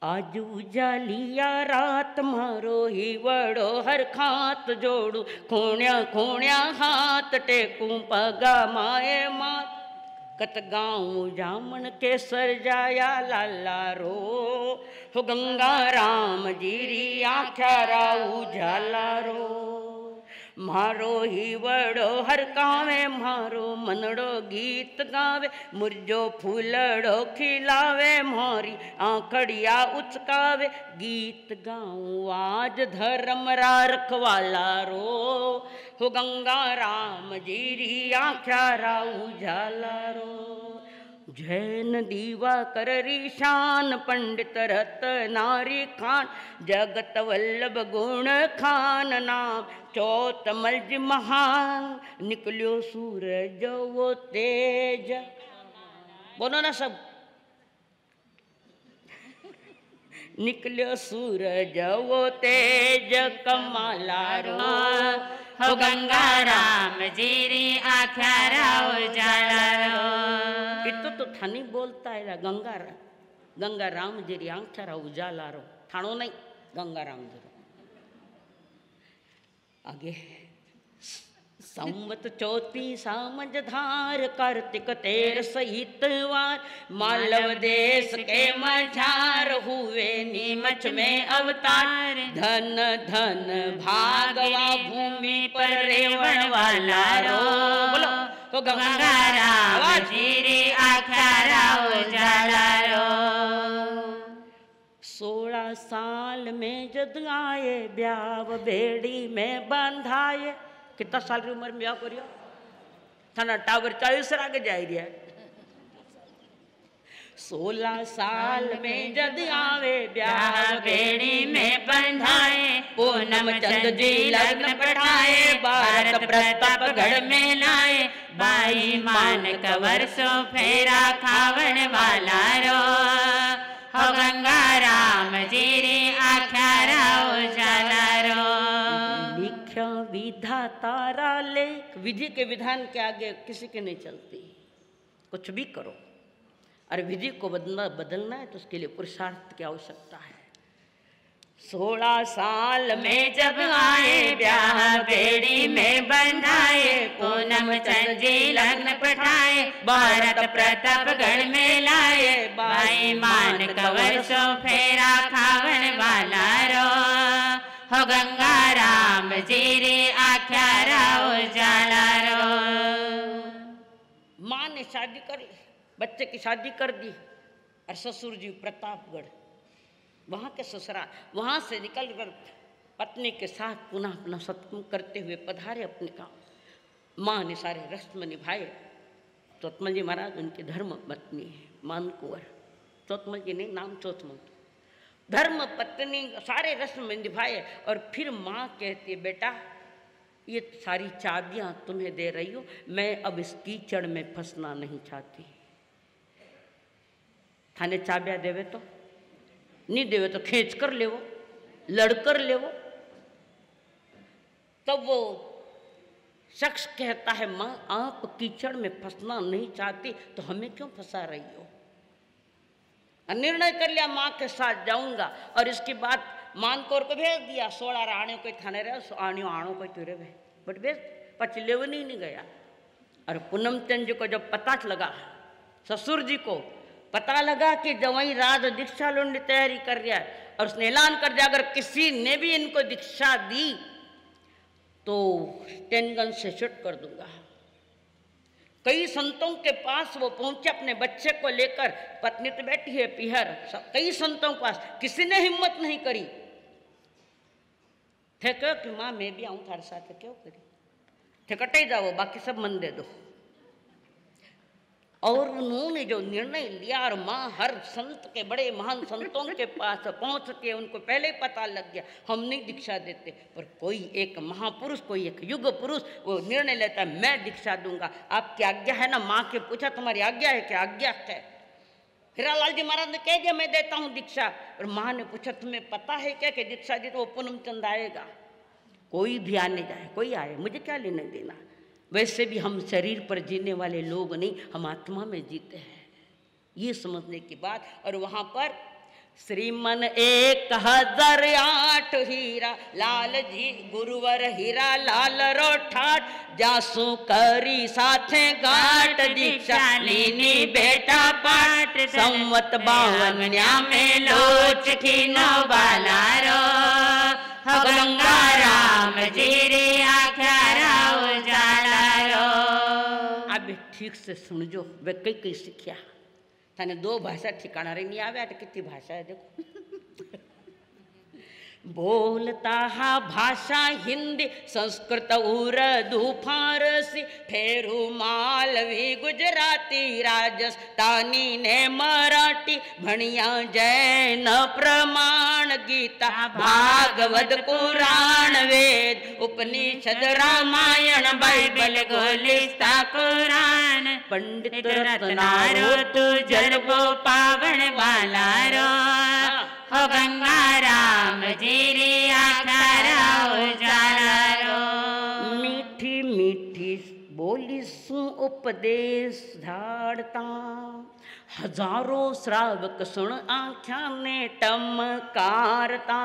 आज उजालिया रात मारो ही वड़ो हर खात जोड़ू खूण्या खूण्या हाथ टेकू पगा माए मात कत गाँव जामन के सर जाया लाला रो हो गंगा राम जीरी आख्या राऊ झाला रो मारो ही वड़ो हर कावे मारो मनड़ो गीत गावे मुरजो फूलड़ो खिलावे मोरी आंखड़िया उचकावे गीत गाऊं आज धर्म रा रखवाला रो हो गंगा राम जीरी आख्या राऊ झाला रो जैन दीवा कर रीशान पंडित रत नारी खान जगत वल्लभ गुण खान नाम चौथ मलज महान निकलियो सूरज वो तेज बोलो ना सब निकलियो सूरज वो तेज कमाला रो हो गंगा राम जीरी आख्या राव जाला रो इतो तो थानी बोलता है गंगा राम जीरी आख्या राव उजाला रो थानो नहीं गंगा राम जीरो आगे संवत चौथी सामझधार कार्तिक 13 हितवार मालव देश के मझार हुए नीमच में अवतार धन धन भागवा भूमि पर रेवण वाला रो बोलो तो गंगा राम जीरी आख्या राव जाला रो 16 साल में जद आए ब्याव बेड़ी में बंधाए कितना साल की उम्र में ब्याह करियो थाना टावर 40 आगे जा रही है 16 साल में जद आवे ब्याह बेड़ी में बंधाए पूनम चंद जी लग्न पढ़ाए भारत प्रतापगढ़ में लाए बाई मान कवर सो फेरा खावण वाला रो हो गंगा राम जीरी आख्या राव जाला रो लिख्या विधातारा लेख विधि के विधान के आगे किसी के नहीं चलती कुछ भी करो और विधि को बदलना है तो उसके लिए पुरुषार्थ की आवश्यकता है 16 साल में जब आए ब्याह बेड़ी में बंधाए पूनम चंद जी लग्न पठाए भारत प्रतापगढ़ में लाए बाई मान कवर सो फेरा खावण वाला रो हो गंगा राम जीरी आख्या राव जाला रो माँ ने शादी कर ली बच्चे की शादी कर दी और ससुर जी प्रतापगढ़ वहाँ के ससुराल वहाँ से निकल कर पत्नी के साथ पुनः अपना सत्कर्म करते हुए पधारे अपने गाँव माँ ने सारे रस्म निभाए चौथमल जी महाराज उनकी धर्म पत्नी है मान कुंवर चौथमल जी ने नाम चौथमल धर्म पत्नी सारे रस्म निभाए और फिर माँ कहती है बेटा ये सारी चाबियाँ तुम्हें दे रही हूँ मैं अब इस कीचड़ में फंसना नहीं चाहती थाने चाबियाँ देवे तो नहीं देवे तो खींच कर ले वो लड़कर ले वो तब वो शख्स कहता है माँ आप कीचड़ में फंसना नहीं चाहती तो हमें क्यों फंसा रही हो निर्णय कर लिया माँ के साथ जाऊंगा और इसके बाद मानकोर को भेज दिया 16 राणियों को थाने रहे आणियों आणों को तुरे भे बट भेज पचलेवनी नहीं गया और पूनम चंद जी को जब पता लगा ससुर जी को पता लगा कि जवाई राज दीक्षा लुंड तैयारी कर रहा है और उसने ऐलान कर दिया अगर किसी ने भी इनको दीक्षा दी तो टेनगन से शूट कर दूंगा कई संतों के पास वो पहुंचे अपने बच्चे को लेकर पत्नी तो बैठी है पिहर कई संतों के पास किसी ने हिम्मत नहीं करी थे क्यों कि माँ मैं भी आऊं थारे साथ क्यों करी थे कटे जाओ बाकी सब मन दे दो और उन्होंने जो निर्णय लिया और माँ हर संत के बड़े महान संतों के पास पहुंच के उनको पहले ही पता लग गया हम नहीं दीक्षा देते पर कोई एक महापुरुष कोई एक युग पुरुष वो निर्णय लेता है मैं दीक्षा दूंगा आपकी आज्ञा है ना माँ के पूछा तुम्हारी आज्ञा है क्या आज्ञा है हीरालाल जी महाराज ने कह दिया मैं देता हूँ दीक्षा और माँ ने पूछा तुम्हें पता है क्या कि दीक्षा दी तो वो पूनम चंद आएगा कोई भी आने जाए कोई आए मुझे क्या लेने देना वैसे भी हम शरीर पर जीने वाले लोग नहीं हम आत्मा में जीते हैं ये समझने की बात और वहाँ पर श्रीमन 1008 हीरा लाल जी गुरुवर हीरा लाल रो ठाट जासू करी साथे गाट दीक्षा लीनी बेटा पाट संवत 52 में लोच खीनो बाला रो गंगा राम जी रे आख्यारा उजाला रो। अब ठीक से सुनजो वे कई कई सीखिया थाने 2 भाषा ठिकाना रे नहीं आवे कितनी भाषा है देखो। बोलता हा भाषा हिंदी संस्कृत उर्दू फारसी फेरू मालवी गुजराती राजस्थानी ने मराठी भणिया जैन प्रमाण गीता भागवत पुराण वेद उपनिषद रामायण बाइबल गोलिस्ता कुरान पंडित रत्नारो तू जरबो पावन वाला रो गंगा राम जी रे आख्यारा उजाला रो। मीठी मीठी बोली सु उपदेश झाड़ता हजारों श्रावक सुन आख्या ने टमकारता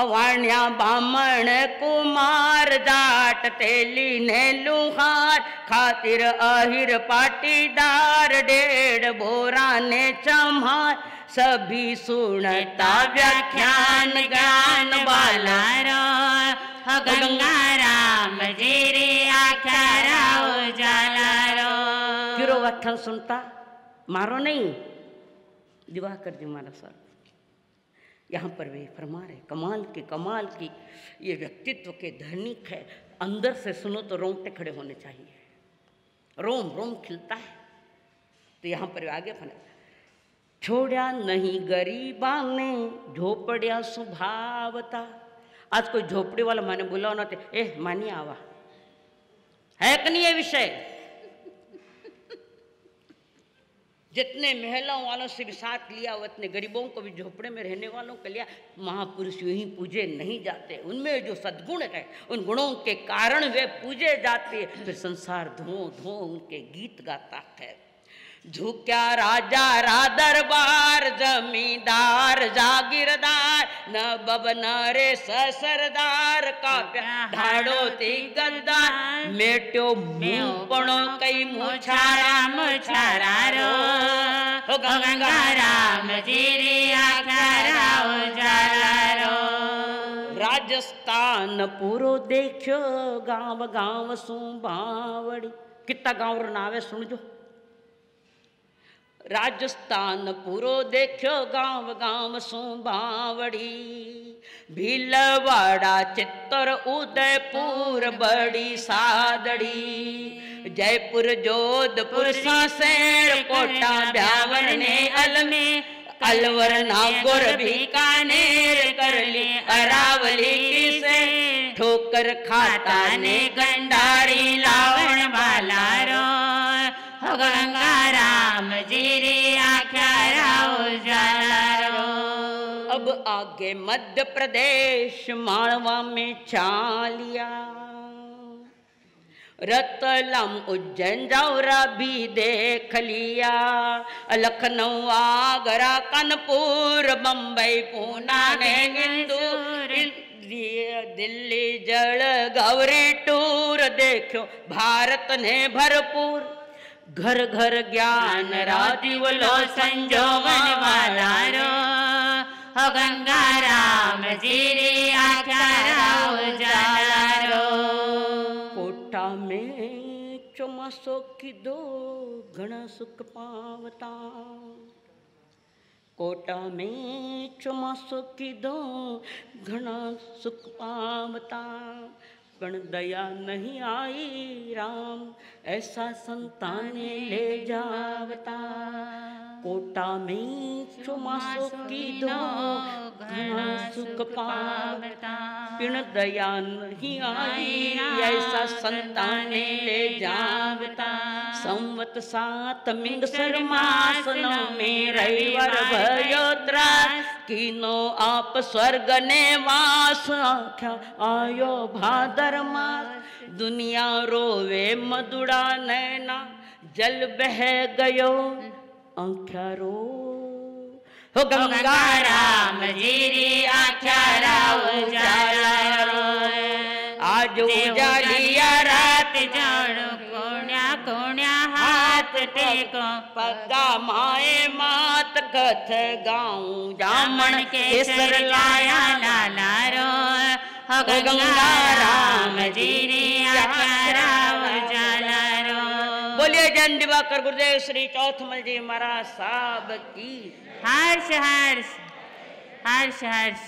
अवाण्या बामण कुमार जाट तेली ने लुहार खातिर अहिर पाटीदार 1.5 बोरा ने चम्हार सभी सुनता व्याख्यान ज्ञान वाला रो गंगा राम जी रे आख्यारा उजाला रो। किरो व्याख्यान सुनता मारो नहीं दिवाकर जी मारा सर यहाँ पर वे फरमा रहे कमाल की ये व्यक्तित्व के धनिक है। अंदर से सुनो तो रोंगटे खड़े होने चाहिए रोम रोम खिलता है। तो यहाँ पर आगे फना छोड़ा नहीं गरीबा ने झोपड़िया स्वभावता। आज कोई झोपड़ी वाला माने बुलाओ ना ए मानी आवा है कि नहीं ये विषय। जितने महलों वालों से भी साथ लिया उतने गरीबों को भी झोपड़े में रहने वालों के लिया। महापुरुष यूं ही पूजे नहीं जाते उनमें जो सद्गुण है उन गुणों के कारण वे पूजे जाते हैं। फिर संसार धो धो उनके गीत गाता है। झुक्या राजा रा दरबार जमींदार जागीरदार न बबन रे सरदार का ढाड़ो ती गद्दार मेट्यो मुंपणो कई मुछारा रो गंगा राम जी रे आख्यारा उजाला रो। राजस्थान पूरो देखो गांव गांव सु बावड़ी कितना गांव रो नावे सुनजो। राजस्थान पूरो देखो गांव गांव सु बावड़ी भीलवाड़ा चित्तर उदयपुर बड़ी सादड़ी जयपुर जोधपुर सासेर कोटा ब्यावर ने अलवर नागौर बीकानेर करली अरावली किसे ठोकर खाता ने गंडारी लावण वाला रो गंगा राम जी रे आख्यारा उजाला रो। अब आगे मध्य प्रदेश मालवा में चालिया रतलाम उज्जैन जौरा भी देख लिया लखनऊ आगरा कानपुर बम्बई पूना ने इंदौर दिल्ली जल गौरी टूर देखो भारत ने भरपूर घर घर ज्ञान राजीव लो संजोवन वाला रो गंगा राम जी रे आख्यारा उजाला रो। कोटा में चौमासो की 2 घना सुख पावता कोटा में चौमासो की 2 घना सुख पावता पण दया नहीं आई राम ऐसा संताने ले जावता कोटा में चौमासो की 2 घना सुख पावता पिण दया नहीं आई ऐसा संताने ले जावता संवत 7 मिंगसर मास में रविवार भयो त्रास कीनो आप स्वर्ग ने वास आख्या आयो भादर मास दुनिया रोवे मधुड़ा नैना जल बह गयो आख्या रो हो गंगा राम जीरी आख्या राव उजालारो आज उजालिया रात जोड़ो कोण्या कोण्या हाथ टेको पगा माए मात कथ गाऊं जामन केसर लाया लालारो हो गंगा राम जीरी आख्या राव उजालारो। बोलिए जन दिवाकर गुरुदेव श्री चौथमल जी महाराज साहब की हर्ष हर्ष हर्ष हर्ष।